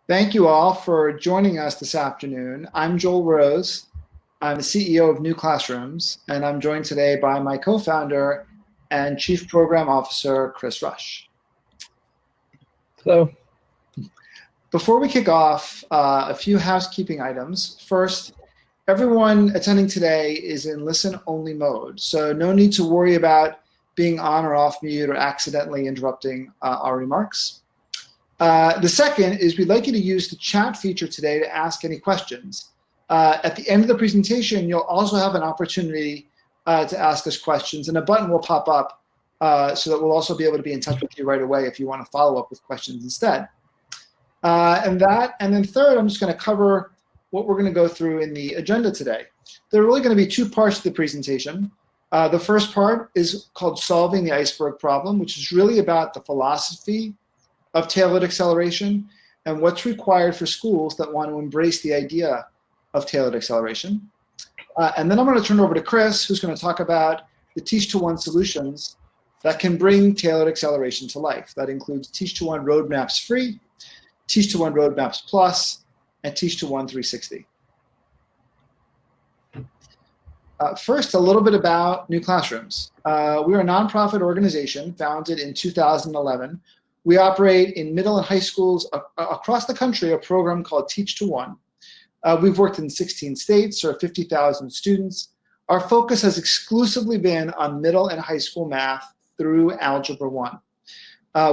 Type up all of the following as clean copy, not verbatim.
Thank you all for joining us this afternoon. I'm Joel Rose. I'm the CEO of New Classrooms, and I'm joined today by my co-founder and Chief Program Officer, Chris Rush. Hello. Before we kick off, a few housekeeping items. First, everyone attending today is in listen-only mode, so no need to worry about being on or off mute or accidentally interrupting our remarks. The second is we'd like you to use the chat feature today to ask any questions. At the end of the presentation, you'll also have an opportunity to ask us questions, and a button will pop up so that we'll also be able to be in touch with you right away if you want to follow up with questions instead. And then third, I'm just going to cover what we're going to go through in the agenda today. There are really going to be two parts to the presentation. The first part is called Solving the Iceberg Problem, which is really about the philosophy of tailored acceleration and what's required for schools that want to embrace the idea of tailored acceleration. And then I'm going to turn over to Chris, who's going to talk about the Teach-to-One solutions that can bring tailored acceleration to life. That includes Teach-to-One Roadmaps Free, Teach-to-One Roadmaps Plus, and Teach-to-One 360. First, a little bit about New Classrooms. We're a nonprofit organization founded in 2011. We operate in middle and high schools across the country, a program called Teach-to-One. We've worked in 16 states, served 50,000 students. Our focus has exclusively been on middle and high school math through Algebra 1.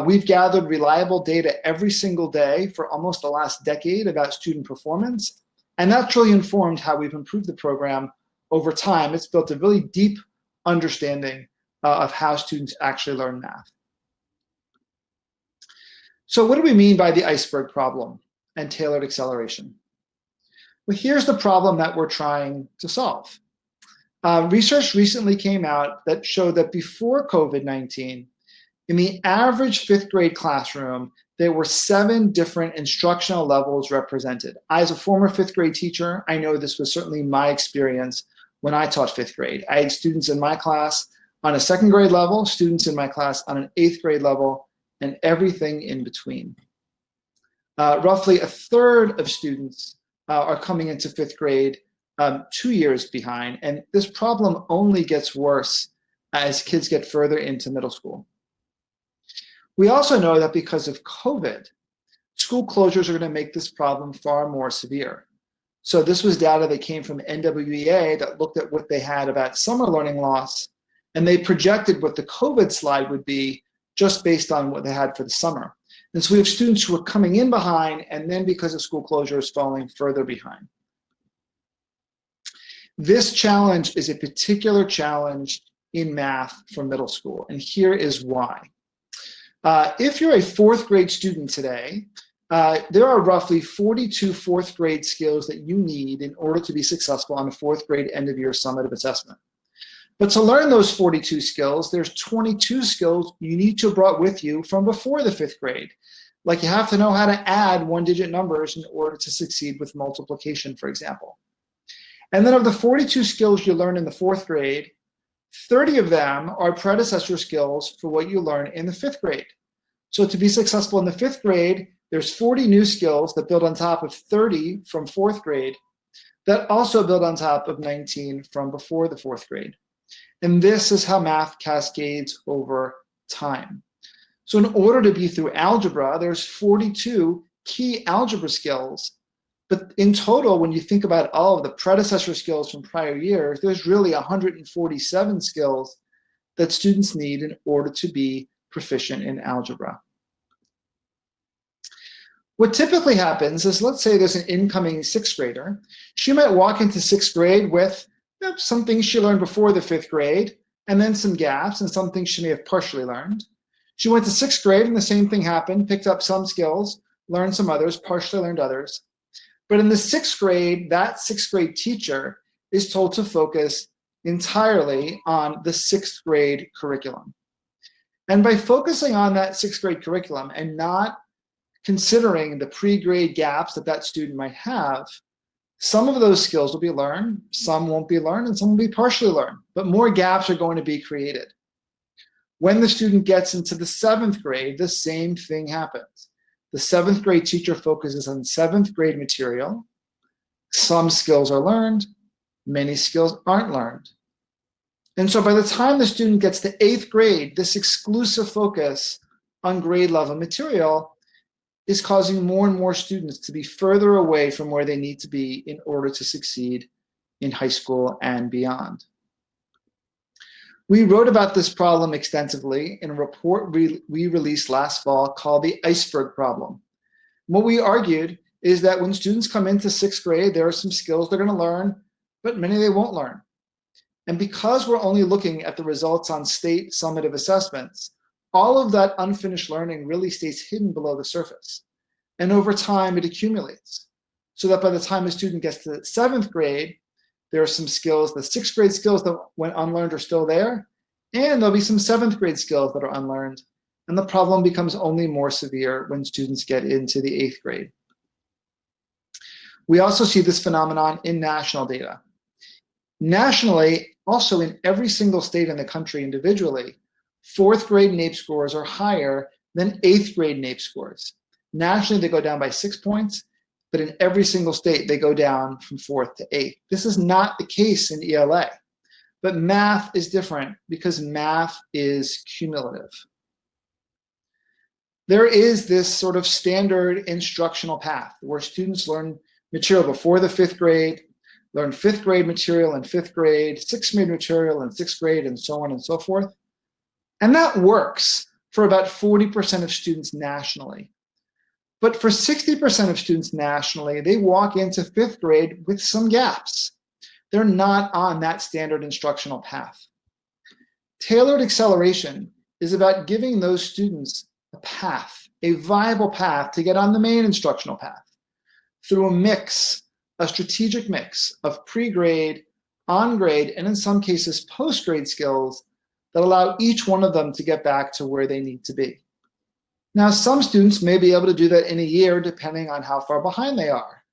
We've gathered reliable data every single day for almost the last decade about student performance, and that's really informed how we've improved the program over time. It's built a really deep understanding of how students actually learn math. So what do we mean by the iceberg problem and tailored acceleration? Well, here's the problem that we're trying to solve. Research recently came out that showed that before COVID-19, in the average fifth grade classroom, there were 7 different instructional levels represented. As a former fifth grade teacher, I know this was certainly my experience when I taught fifth grade. I had students in my class on a 2nd grade level, students in my class on an 8th grade level, and everything in between. Roughly a third of students are coming into 5th grade 2 years behind, and this problem only gets worse as kids get further into middle school. We also know that because of COVID, school closures are going to make this problem far more severe. So this was data that came from NWEA that looked at what they had about summer learning loss, and they projected what the COVID slide would be just based on what they had for the summer. And so we have students who are coming in behind, and then because of school closures, falling further behind. This challenge is a particular challenge in math for middle school, and here is why. If you're a 4th grade student today, there are roughly 42 4th grade skills that you need in order to be successful on a 4th grade end of year summative assessment. But to learn those 42 skills, there's 22 skills you need to have brought with you from before the 5th grade. Like you have to know how to add 1-digit numbers in order to succeed with multiplication, for example. And then of the 42 skills you learn in the 4th grade, 30 of them are predecessor skills for what you learn in the 5th grade. So to be successful in the 5th grade, there's 40 new skills that build on top of 30 from 4th grade that also build on top of 19 from before the 4th grade. And this is how math cascades over time. So in order to be through algebra, there's 42 key algebra skills. But in total, when you think about all of the predecessor skills from prior years, there's really 147 skills that students need in order to be proficient in algebra. What typically happens is, let's say there's an incoming 6th grader. She might walk into 6th grade with some things she learned before the 5th grade, and then some gaps and some things she may have partially learned. She went to 6th grade and the same thing happened, picked up some skills, learned some others, partially learned others. But in the 6th grade, that 6th grade teacher is told to focus entirely on the 6th grade curriculum. And by focusing on that 6th grade curriculum and not considering the pre-grade gaps that that student might have, some of those skills will be learned, some won't be learned, and some will be partially learned, but more gaps are going to be created. When the student gets into the 7th grade, the same thing happens. The 7th grade teacher focuses on 7th grade material. Some skills are learned, many skills aren't learned. And so by the time the student gets to 8th grade, this exclusive focus on grade level material is causing more and more students to be further away from where they need to be in order to succeed in high school and beyond. We wrote about this problem extensively in a report we released last fall called the iceberg problem. What we argued is that when students come into 6th grade, there are some skills they're going to learn, but many they won't learn. And because we're only looking at the results on state summative assessments, all of that unfinished learning really stays hidden below the surface. And over time, it accumulates. So that by the time a student gets to 7th grade, there are some skills, the 6th grade skills that went unlearned are still there, and there'll be some 7th grade skills that are unlearned. And the problem becomes only more severe when students get into the 8th grade. We also see this phenomenon in national data. Nationally, also in every single state in the country individually, 4th grade NAEP scores are higher than 8th grade NAEP scores. Nationally, they go down by 6 points, but in every single state, they go down from 4th to 8th. This is not the case in ELA, but math is different because math is cumulative. There is this sort of standard instructional path where students learn material before the 5th grade, learn 5th grade material in 5th grade, 6th grade material in 6th grade, and so on and so forth. And that works for about 40% of students nationally. But for 60% of students nationally, they walk into 5th grade with some gaps. They're not on that standard instructional path. Tailored acceleration is about giving those students a path, a viable path to get on the main instructional path through a strategic mix of pre-grade, on-grade, and in some cases post-grade skills that allow each one of them to get back to where they need to be. Now, some students may be able to do that in a year depending on how far behind they are,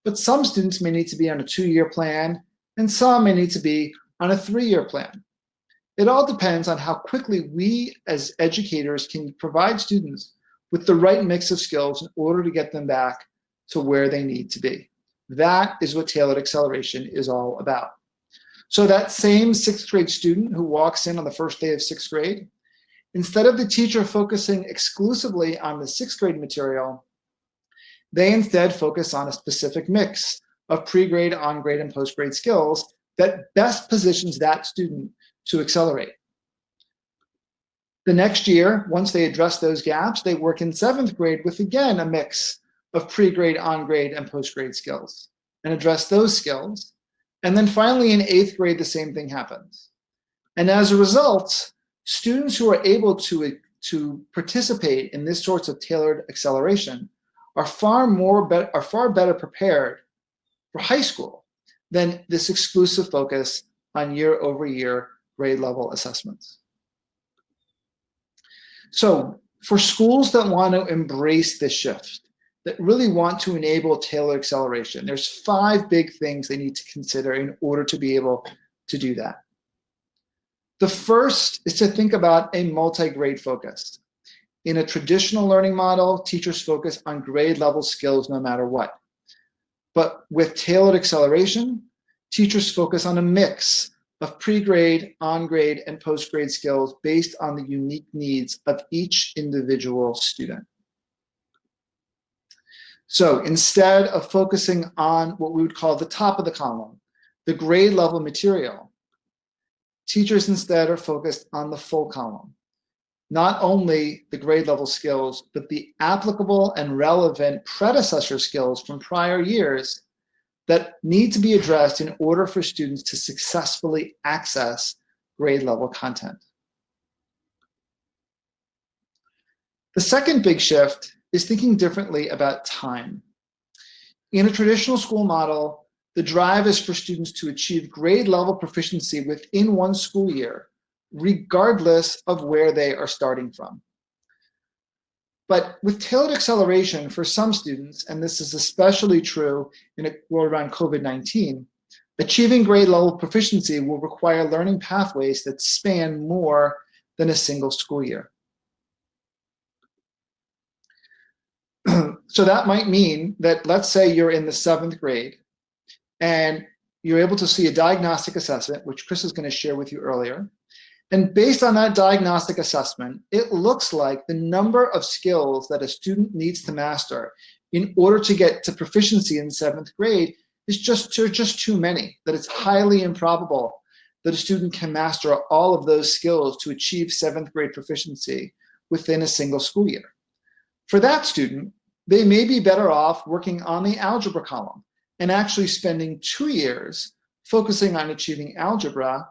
but some students may need to be on a 2-year plan and some may need to be on a 3-year plan. It all depends on how quickly we as educators can provide students with the right mix of skills in order to get them back to where they need to be. That is what tailored acceleration is all about. So that same 6th grade student who walks in on the first day of 6th grade, instead of the teacher focusing exclusively on the 6th grade material, they instead focus on a specific mix of pre-grade, on-grade, and post-grade skills that best positions that student to accelerate. The next year, once they address those gaps, they work in 7th grade with, again, a mix of pre-grade, on-grade, and post-grade skills and address those skills. And then finally in 8th grade, the same thing happens. And as a result, students who are able to participate in this sorts of tailored acceleration are far better prepared for high school than this exclusive focus on year-over-year grade level assessments. So for schools that want to embrace this shift, that really want to enable tailored acceleration, there's 5 big things they need to consider in order to be able to do that. The first is to think about a multi-grade focus. In a traditional learning model, teachers focus on grade level skills no matter what. But with tailored acceleration, teachers focus on a mix of pre-grade, on-grade, and post-grade skills based on the unique needs of each individual student. So instead of focusing on what we would call the top of the column, the grade level material, teachers instead are focused on the full column. Not only the grade level skills, but the applicable and relevant predecessor skills from prior years that need to be addressed in order for students to successfully access grade level content. The second big shift is thinking differently about time. In a traditional school model, the drive is for students to achieve grade level proficiency within one school year, regardless of where they are starting from. But with tailored acceleration for some students, and this is especially true in a world around COVID-19, achieving grade level proficiency will require learning pathways that span more than a single school year. So that might mean that, let's say you're in the 7th grade and you're able to see a diagnostic assessment, which Chris is going to share with you earlier. And based on that diagnostic assessment, it looks like the number of skills that a student needs to master in order to get to proficiency in 7th grade is just too many, that it's highly improbable that a student can master all of those skills to achieve 7th grade proficiency within a single school year. For that student, they may be better off working on the algebra column and actually spending 2 years focusing on achieving algebra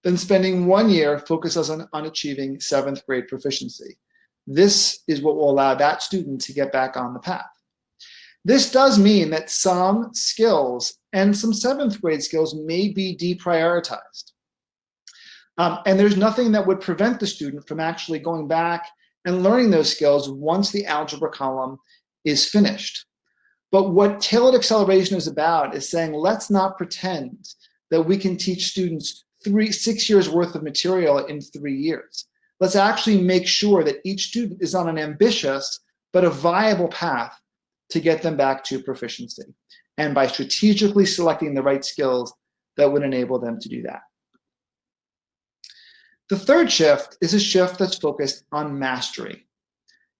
than spending 1 year focusing on achieving 7th grade proficiency. This is what will allow that student to get back on the path. This does mean that some skills and some 7th grade skills may be deprioritized. And there's nothing that would prevent the student from actually going back and learning those skills once the algebra column is finished. But what tailored acceleration is about is saying, let's not pretend that we can teach students 6 years worth of material in 3 years. Let's actually make sure that each student is on an ambitious but a viable path to get them back to proficiency, and by strategically selecting the right skills that would enable them to do that. The third shift is a shift that's focused on mastery.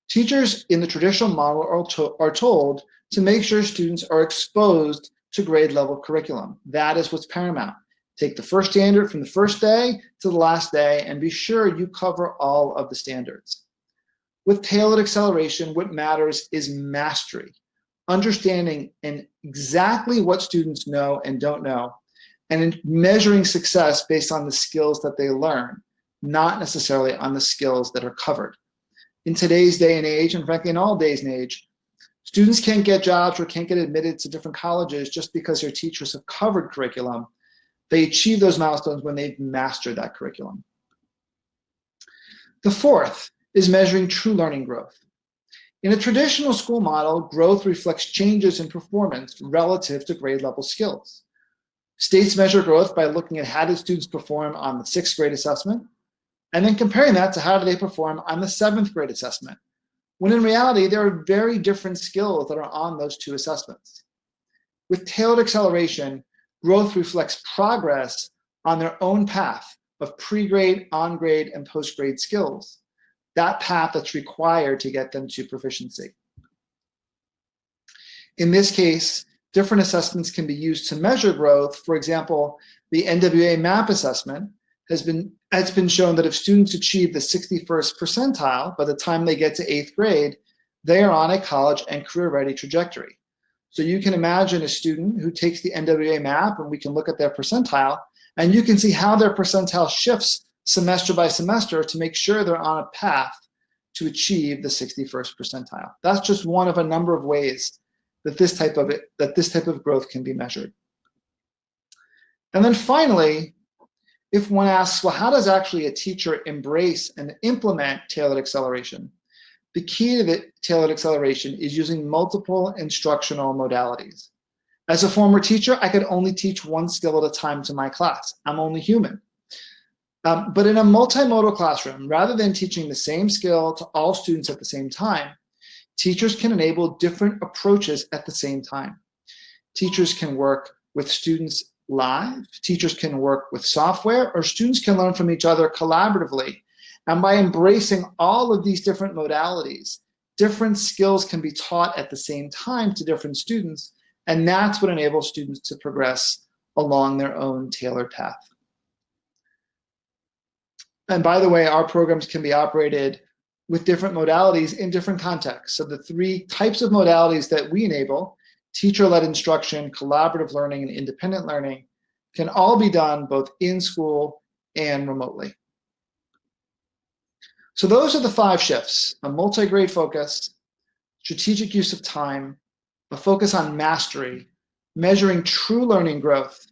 Teachers in the traditional model are told to make sure students are exposed to grade level curriculum. That is what's paramount. Take the first standard from the first day to the last day and be sure you cover all of the standards. With tailored acceleration, what matters is mastery, understanding exactly what students know and don't know, and measuring success based on the skills that they learn, not necessarily on the skills that are covered. In today's day and age, and frankly in all days and age, students can't get jobs or can't get admitted to different colleges just because their teachers have covered curriculum. They achieve those milestones when they've mastered that curriculum. The fourth is measuring true learning growth. In a traditional school model, growth reflects changes in performance relative to grade level skills. States measure growth by looking at how did students perform on the 6th grade assessment, and then comparing that to how do they perform on the 7th grade assessment, when in reality, there are very different skills that are on those 2 assessments. With tailored acceleration, growth reflects progress on their own path of pre-grade, on-grade, and post-grade skills, that path that's required to get them to proficiency. In this case, different assessments can be used to measure growth. For example, the NWA MAP assessment has been shown that if students achieve the 61st percentile by the time they get to 8th grade, they are on a college and career-ready trajectory. So you can imagine a student who takes the NWA MAP, and we can look at their percentile, and you can see how their percentile shifts semester by semester to make sure they're on a path to achieve the 61st percentile. That's just one of a number of ways that this type of growth can be measured. And then finally, if one asks, well, how does actually a teacher embrace and implement tailored acceleration? The key to the tailored acceleration is using multiple instructional modalities. As a former teacher, I could only teach one skill at a time to my class. I'm only human. But in a multimodal classroom, rather than teaching the same skill to all students at the same time, teachers can enable different approaches at the same time. Teachers can work with students live, teachers can work with software, or students can learn from each other collaboratively. And by embracing all of these different modalities, different skills can be taught at the same time to different students, and that's what enables students to progress along their own tailored path. And by the way, our programs can be operated with different modalities in different contexts. So the 3 types of modalities that we enable, teacher-led instruction, collaborative learning, and independent learning, can all be done both in school and remotely. So those are the 5 shifts: a multi-grade focus, strategic use of time, a focus on mastery, measuring true learning growth,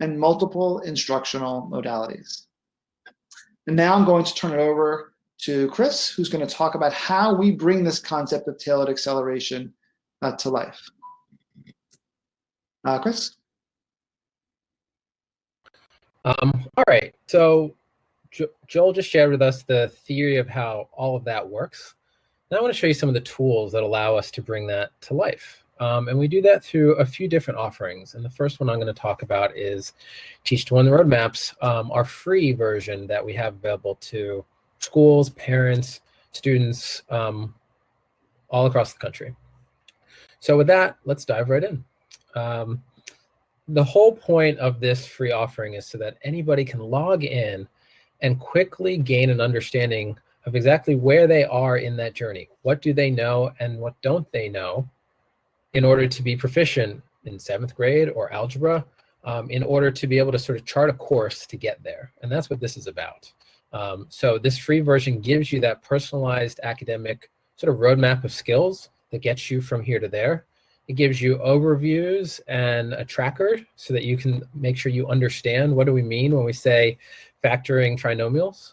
and multiple instructional modalities. And now I'm going to turn it over to Chris, who's going to talk about how we bring this concept of tailored acceleration to life. Chris? All right, so Joel just shared with us the theory of how all of that works. And I want to show you some of the tools that allow us to bring that to life. And we do that through a few different offerings. And the first one I'm going to talk about is Teach to Win Roadmaps, our free version that we have available to schools, parents, students all across the country. So with that, let's dive right in. The whole point of this free offering is so that anybody can log in and quickly gain an understanding of exactly where they are in that journey. What do they know and what don't they know in order to be proficient in 7th grade or algebra, in order to be able to sort of chart a course to get there. And that's what this is about. So this free version gives you that personalized academic sort of roadmap of skills that gets you from here to there. It gives you overviews and a tracker so that you can make sure you understand what do we mean when we say factoring trinomials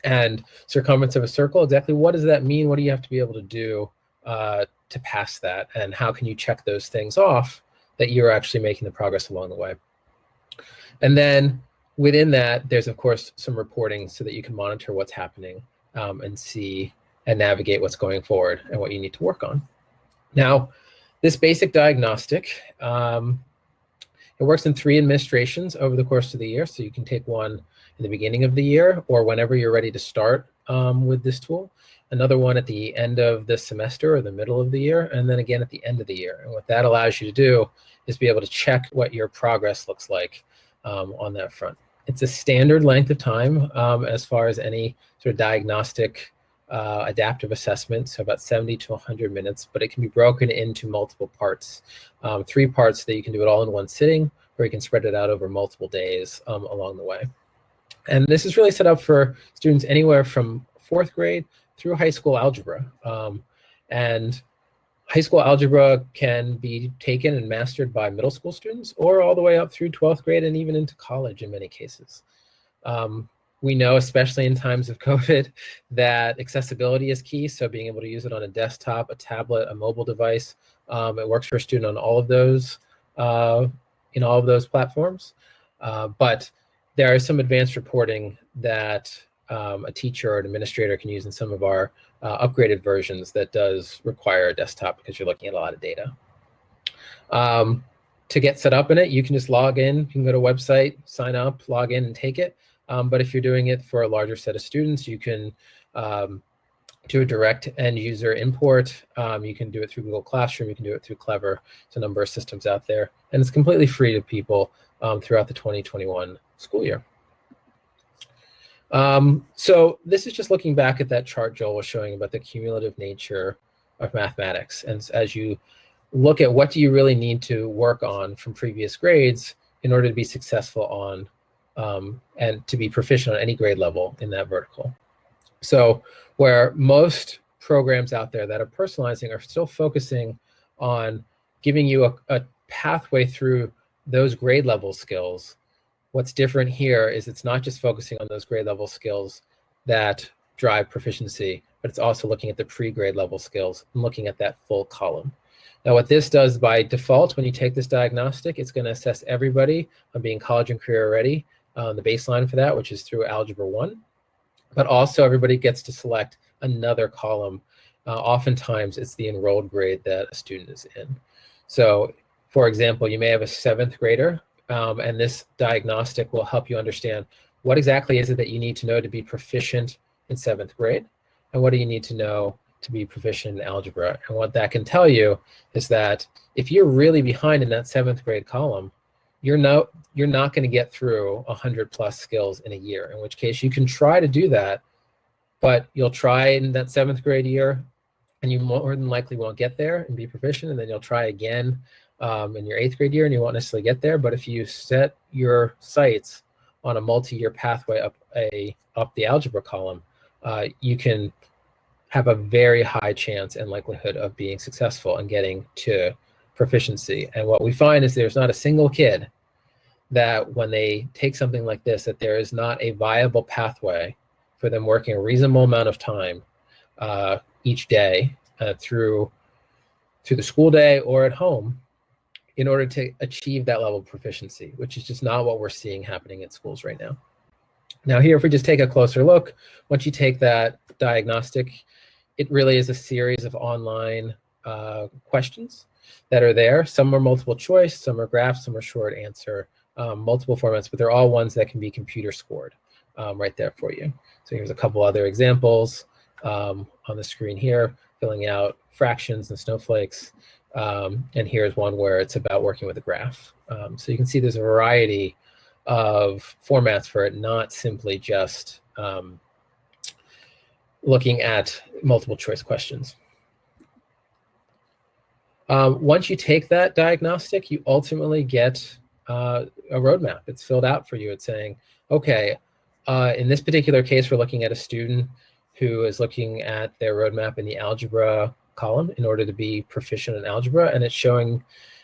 and circumference of a circle. Exactly what does that mean? What do you have to be able to do to pass that? And how can you check those things off that you're actually making the progress along the way? And then within that, there's of course some reporting so that you can monitor what's happening and see and navigate what's going forward and what you need to work on. Now, this basic diagnostic, it works in 3 administrations over the course of the year. So you can take one in the beginning of the year or whenever you're ready to start with this tool. Another one at the end of the semester or the middle of the year, and then again at the end of the year. And what that allows you to do is be able to check what your progress looks like on that front. It's a standard length of time as far as any sort of diagnostic adaptive assessment, so about 70 to 100 minutes, but it can be broken into multiple parts. 3 parts that you can do it all in one sitting, or you can spread it out over multiple days along the way. And this is really set up for students anywhere from 4th grade through high school algebra. And high school algebra can be taken and mastered by middle school students or all the way up through 12th grade and even into college in many cases. We know, especially in times of COVID, that accessibility is key. So being able to use it on a desktop, a tablet, a mobile device, it works for a student on all of those, in all of those platforms. But there is some advanced reporting that a teacher or an administrator can use in some of our upgraded versions that does require a desktop because you're looking at a lot of data. To get set up in it, you can just log in. You can go to a website, sign up, log in, and take it. But if you're doing it for a larger set of students, you can do a direct end user import. You can do it through Google Classroom. You can do it through Clever. There's a number of systems out there. And it's completely free to people throughout the 2021 school year. So this is just looking back at that chart Joel was showing about the cumulative nature of mathematics. And as you look at what do you really need to work on from previous grades in order to be successful on and to be proficient on any grade level in that vertical. So where most programs out there that are personalizing are still focusing on giving you a pathway through those grade level skills, what's different here is it's not just focusing on those grade level skills that drive proficiency, but it's also looking at the pre-grade level skills and looking at that full column. Now, what this does by default, when you take this diagnostic, it's going to assess everybody on being college and career ready, the baseline for that, which is through Algebra 1. But also everybody gets to select another column. Oftentimes, it's the enrolled grade that a student is in. So, for example, you may have a 7th grader, and this diagnostic will help you understand what exactly is it that you need to know to be proficient in 7th grade, and what do you need to know to be proficient in algebra. And what that can tell you is that if you're really behind in that 7th grade column, you're not going to get through 100+ skills in a year, in which case you can try to do that, but you'll try in that 7th grade year and you more than likely won't get there and be proficient, and then you'll try again in your 8th grade year and you won't necessarily get there. But if you set your sights on a multi-year pathway up the algebra column, you can have a very high chance and likelihood of being successful and getting to proficiency. And what we find is there's not a single kid that when they take something like this, that there is not a viable pathway for them working a reasonable amount of time each day through the school day or at home in order to achieve that level of proficiency, which is just not what we're seeing happening in schools right now. Now here, if we just take a closer look, once you take that diagnostic, it really is a series of online questions that are there. Some are multiple choice, some are graphs, some are short answer, multiple formats, but they're all ones that can be computer scored right there for you. So here's a couple other examples on the screen here, filling out fractions and snowflakes. And here's one where it's about working with a graph. So you can see there's a variety of formats for it, not simply just looking at multiple choice questions. Once you take that diagnostic, you ultimately get a roadmap. It's filled out for you. It's saying, okay, in this particular case, we're looking at a student who is looking at their roadmap in the algebra column in order to be proficient in algebra, and it's showing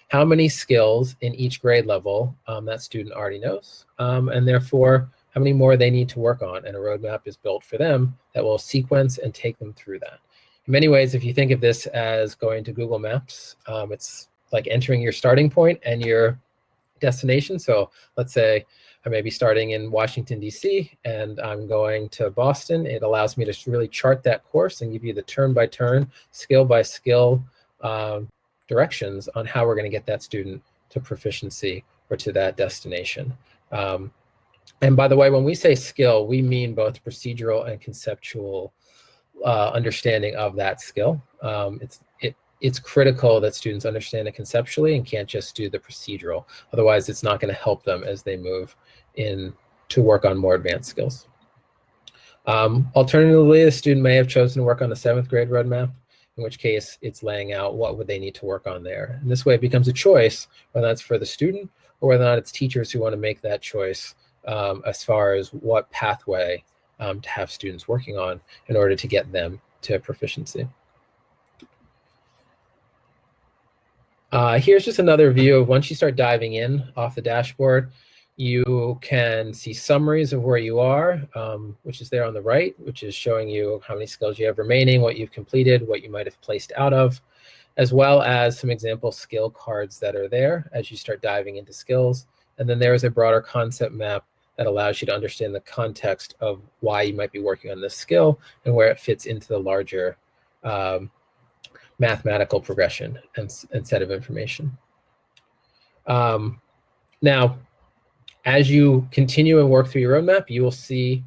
how many skills in each grade level that student already knows, and therefore how many more they need to work on, and a roadmap is built for them that will sequence and take them through that. In many ways, if you think of this as going to Google Maps, it's like entering your starting point and your destination. So let's say I may be starting in Washington, D.C., and I'm going to Boston. It allows me to really chart that course and give you the turn-by-turn, skill-by-skill directions on how we're going to get that student to proficiency or to that destination. And by the way, when we say skill, we mean both procedural and conceptual understanding of that skill. It's critical that students understand it conceptually and can't just do the procedural. Otherwise, it's not going to help them as they move in to work on more advanced skills. Alternatively, the student may have chosen to work on the 7th grade roadmap, in which case it's laying out what would they need to work on there. And this way it becomes a choice, whether that's for the student or whether or not it's teachers who want to make that choice as far as what pathway to have students working on in order to get them to proficiency. Here's just another view of once you start diving in off the dashboard, you can see summaries of where you are, which is there on the right, which is showing you how many skills you have remaining, what you've completed, what you might have placed out of, as well as some example skill cards that are there as you start diving into skills. And then there is a broader concept map that allows you to understand the context of why you might be working on this skill and where it fits into the larger mathematical progression and set of information. Now, as you continue and work through your roadmap, you will see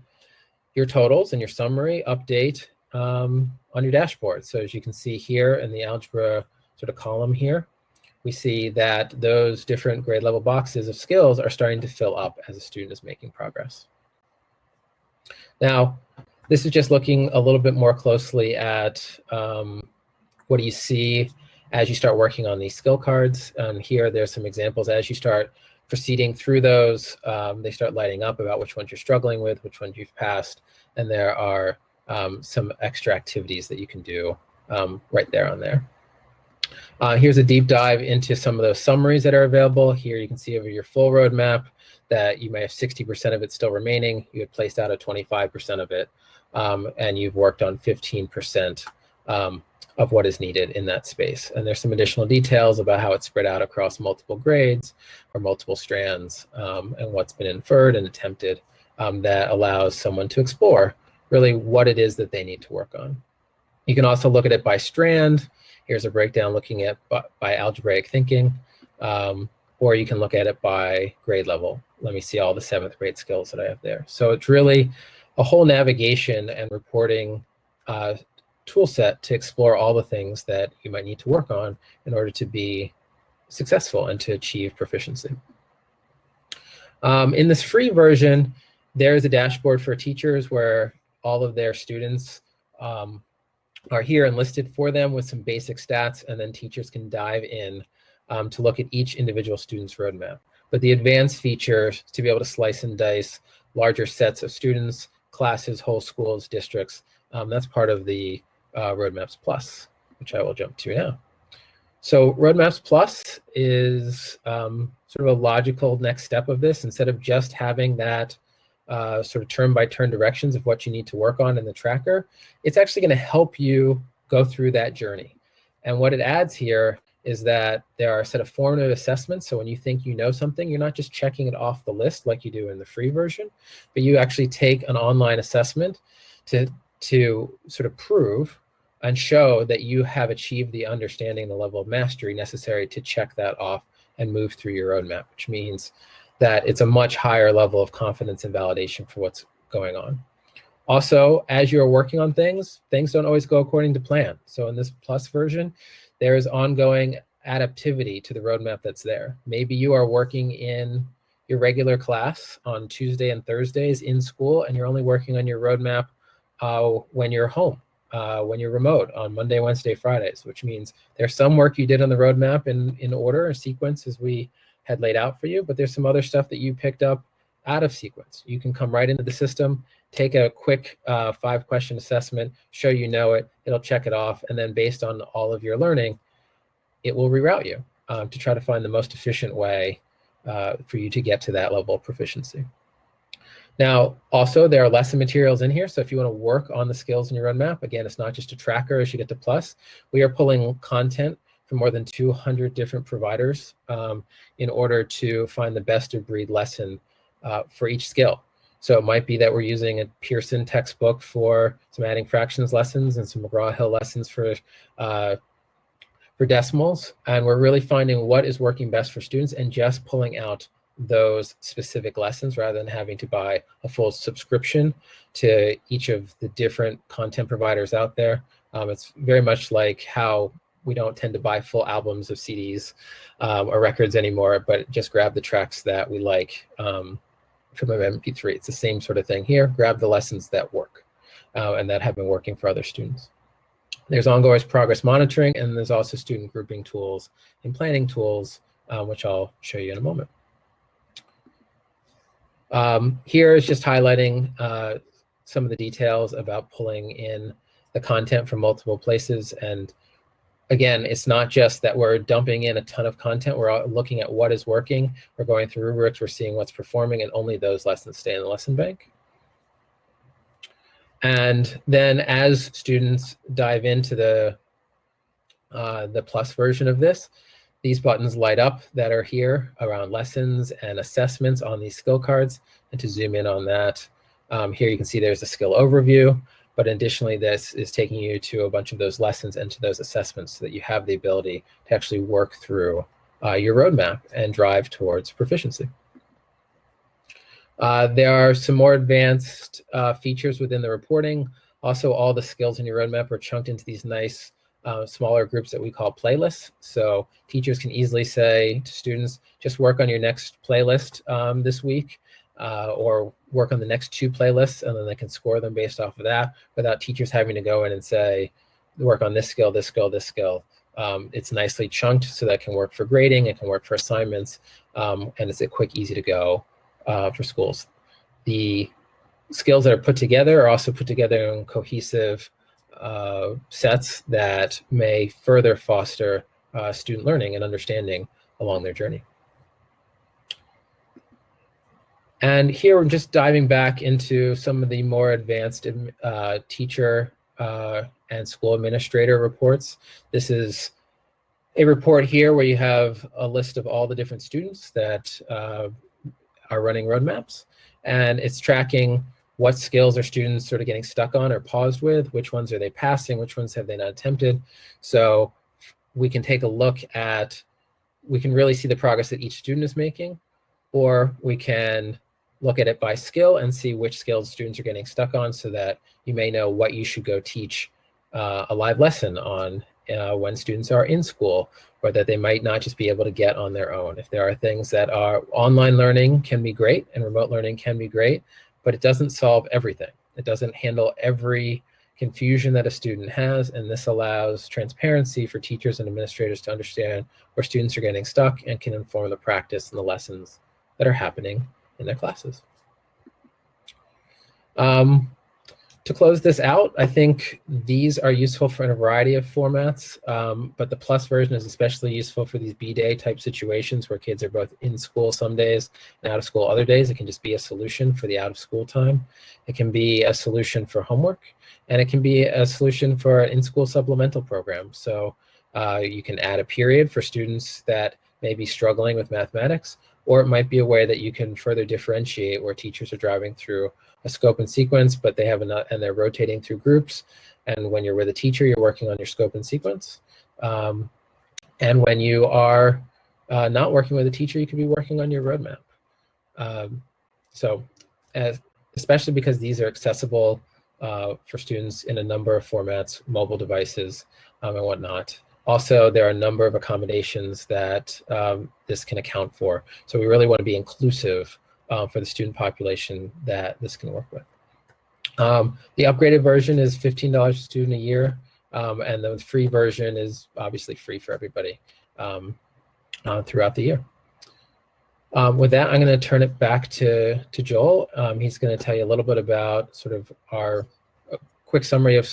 your totals and your summary update on your dashboard. So as you can see here in the algebra sort of column here, we see that those different grade level boxes of skills are starting to fill up as a student is making progress. Now, this is just looking a little bit more closely at what do you see as you start working on these skill cards. Here, there's some examples as you start proceeding through those. They start lighting up about which ones you're struggling with, which ones you've passed, and there are some extra activities that you can do right there on there. Here's a deep dive into some of those summaries that are available. Here you can see over your full roadmap that you may have 60% of it still remaining. You had placed out a 25% of it, and you've worked on 15% of what is needed in that space. And there's some additional details about how it's spread out across multiple grades or multiple strands, and what's been inferred and attempted that allows someone to explore really what it is that they need to work on. You can also look at it by strand. Here's a breakdown looking at by algebraic thinking, or you can look at it by grade level. Let me see all the 7th grade skills that I have there. So it's really a whole navigation and reporting tool set to explore all the things that you might need to work on in order to be successful and to achieve proficiency. In this free version, there's a dashboard for teachers where all of their students are here and listed for them with some basic stats, and then teachers can dive in to look at each individual student's roadmap. But the advanced features to be able to slice and dice larger sets of students, classes, whole schools, districts, that's part of the Roadmaps Plus, which I will jump to now. So Roadmaps Plus is sort of a logical next step of this. Instead of just having that sort of turn-by-turn directions of what you need to work on in the tracker, it's actually going to help you go through that journey. And what it adds here is that there are a set of formative assessments. So when you think you know something, you're not just checking it off the list like you do in the free version, but you actually take an online assessment to sort of prove and show that you have achieved the understanding, the level of mastery necessary to check that off and move through your roadmap, which means that it's a much higher level of confidence and validation for what's going on. Also, as you're working on things, things don't always go according to plan. So in this plus version, there is ongoing adaptivity to the roadmap that's there. Maybe you are working in your regular class on Tuesday and Thursdays in school, and you're only working on your roadmap when you're home, when you're remote on Monday, Wednesday, Fridays, which means there's some work you did on the roadmap in order or sequence as we had laid out for you, but there's some other stuff that you picked up out of sequence. You can come right into the system, take a quick 5-question assessment, show you know it, it'll check it off, and then based on all of your learning, it will reroute you to try to find the most efficient way for you to get to that level of proficiency. Now, also, there are lesson materials in here, so if you want to work on the skills in your roadmap, again, it's not just a tracker as you get to plus. We are pulling content from more than 200 different providers in order to find the best of breed lesson for each skill. So it might be that we're using a Pearson textbook for some adding fractions lessons and some McGraw-Hill lessons for decimals, and we're really finding what is working best for students and just pulling out those specific lessons rather than having to buy a full subscription to each of the different content providers out there. It's very much like how we don't tend to buy full albums of CDs or records anymore, but just grab the tracks that we like from an MP3. It's the same sort of thing here. Grab the lessons that work and that have been working for other students. There's ongoing progress monitoring, and there's also student grouping tools and planning tools, which I'll show you in a moment. Here is just highlighting some of the details about pulling in the content from multiple places. And again, it's not just that we're dumping in a ton of content. We're looking at what is working. We're going through rubrics. We're seeing what's performing, and only those lessons stay in the lesson bank. And then as students dive into the plus version of this, these buttons light up that are here around lessons and assessments on these skill cards. And to zoom in on that, here you can see there's a skill overview, but additionally this is taking you to a bunch of those lessons and to those assessments so that you have the ability to actually work through your roadmap and drive towards proficiency. There are some more advanced features within the reporting. Also, all the skills in your roadmap are chunked into these nice smaller groups that we call playlists. So teachers can easily say to students, just work on your next playlist this week, or work on the next 2 playlists, and then they can score them based off of that without teachers having to go in and say, work on this skill, this skill, this skill. It's nicely chunked so that it can work for grading, it can work for assignments, and it's a quick, easy to go for schools. The skills that are put together are also put together in cohesive sets that may further foster student learning and understanding along their journey. And here we're just diving back into some of the more advanced teacher and school administrator reports. This is a report here where you have a list of all the different students that are running roadmaps, and it's tracking what skills are students sort of getting stuck on or paused with, which ones are they passing, which ones have they not attempted. So we can take a look at, we can really see the progress that each student is making, or we can look at it by skill and see which skills students are getting stuck on so that you may know what you should go teach a live lesson on when students are in school, or that they might not just be able to get on their own. If there are things that are online learning can be great and remote learning can be great, but it doesn't solve everything. It doesn't handle every confusion that a student has, and this allows transparency for teachers and administrators to understand where students are getting stuck and can inform the practice and the lessons that are happening in their classes. To close this out, I think these are useful for a variety of formats, but the plus version is especially useful for these B-day type situations where kids are both in school some days and out of school other days. It can just be a solution for the out of school time. It can be a solution for homework, and it can be a solution for an in-school supplemental program. So you can add a period for students that may be struggling with mathematics, or it might be a way that you can further differentiate where teachers are driving through a scope and sequence, but they have and they're rotating through groups. And when you're with a teacher, you're working on your scope and sequence. And when you are not working with a teacher, you could be working on your roadmap. Especially because these are accessible for students in a number of formats, mobile devices, and whatnot. Also, there are a number of accommodations that this can account for. So we really want to be inclusive for the student population that this can work with. The upgraded version is $15 a student a year, and the free version is obviously free for everybody throughout the year. With that, I'm going to turn it back to Joel. He's going to tell you a little bit about sort of our quick summary of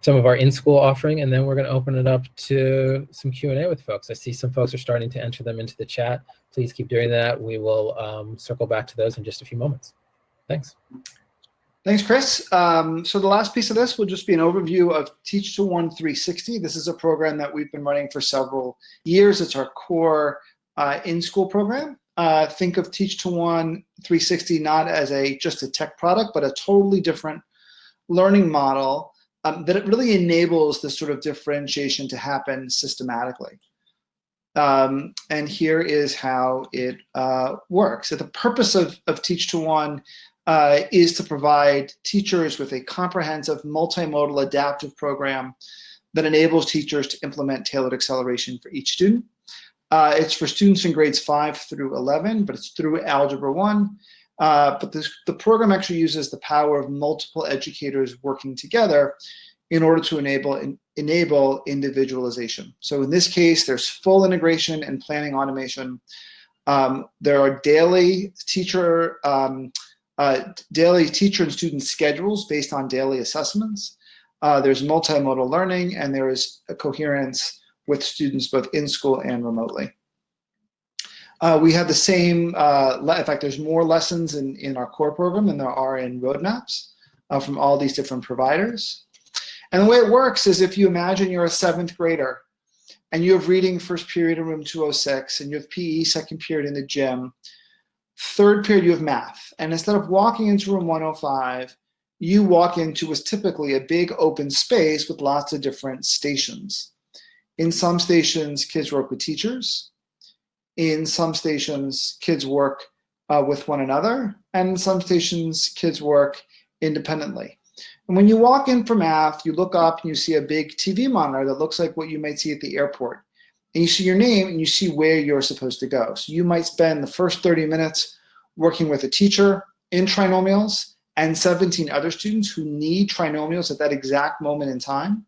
some of our in-school offering, and then we're going to open it up to some Q&A with folks. I see some folks are starting to enter them into the chat. Please keep doing that. We will circle back to those in just a few moments. Thanks. Thanks, Chris. So the last piece of this will just be an overview of Teach to One 360. This is a program that we've been running for several years. It's our core in-school program. Think of Teach to One 360 not as just a tech product, but a totally different learning model that it really enables this sort of differentiation to happen systematically. And here is how it works. So the purpose of Teach to One is to provide teachers with a comprehensive multimodal adaptive program that enables teachers to implement tailored acceleration for each student. It's for students in grades 5 through 11, but it's through Algebra 1. But the program actually uses the power of multiple educators working together in order to enable individualization. So in this case, there's full integration and planning automation. There are daily teacher and student schedules based on daily assessments. There's multimodal learning, and there is a coherence with students both in school and remotely. We have the same, in fact, there's more lessons in our core program than there are in roadmaps from all these different providers. And the way it works is if you imagine you're a 7th grader and you have reading first period in room 206, and you have PE second period in the gym, third period you have math. And instead of walking into room 105, you walk into what's typically a big open space with lots of different stations. In some stations, kids work with teachers. In some stations, kids work with one another. And in some stations, kids work independently. And when you walk in for math, you look up and you see a big TV monitor that looks like what you might see at the airport. And you see your name and you see where you're supposed to go. So you might spend the first 30 minutes working with a teacher in trinomials and 17 other students who need trinomials at that exact moment in time.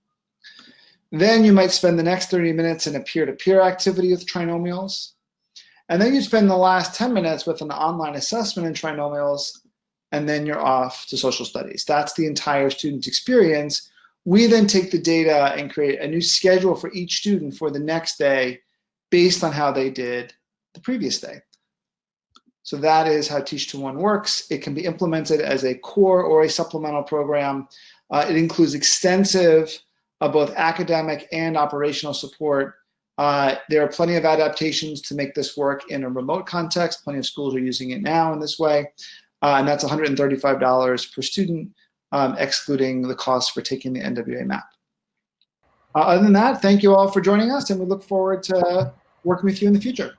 Then you might spend the next 30 minutes in a peer-to-peer activity with trinomials. And then you spend the last 10 minutes with an online assessment in trinomials, and then you're off to social studies. That's the entire student experience. We then take the data and create a new schedule for each student for the next day based on how they did the previous day. So that is how Teach to One works. It can be implemented as a core or a supplemental program. It includes extensive both academic and operational support. There are plenty of adaptations to make this work in a remote context. Plenty of schools are using it now in this way. And that's $135 per student, excluding the cost for taking the NWA map. Other than that, thank you all for joining us, and we look forward to working with you in the future.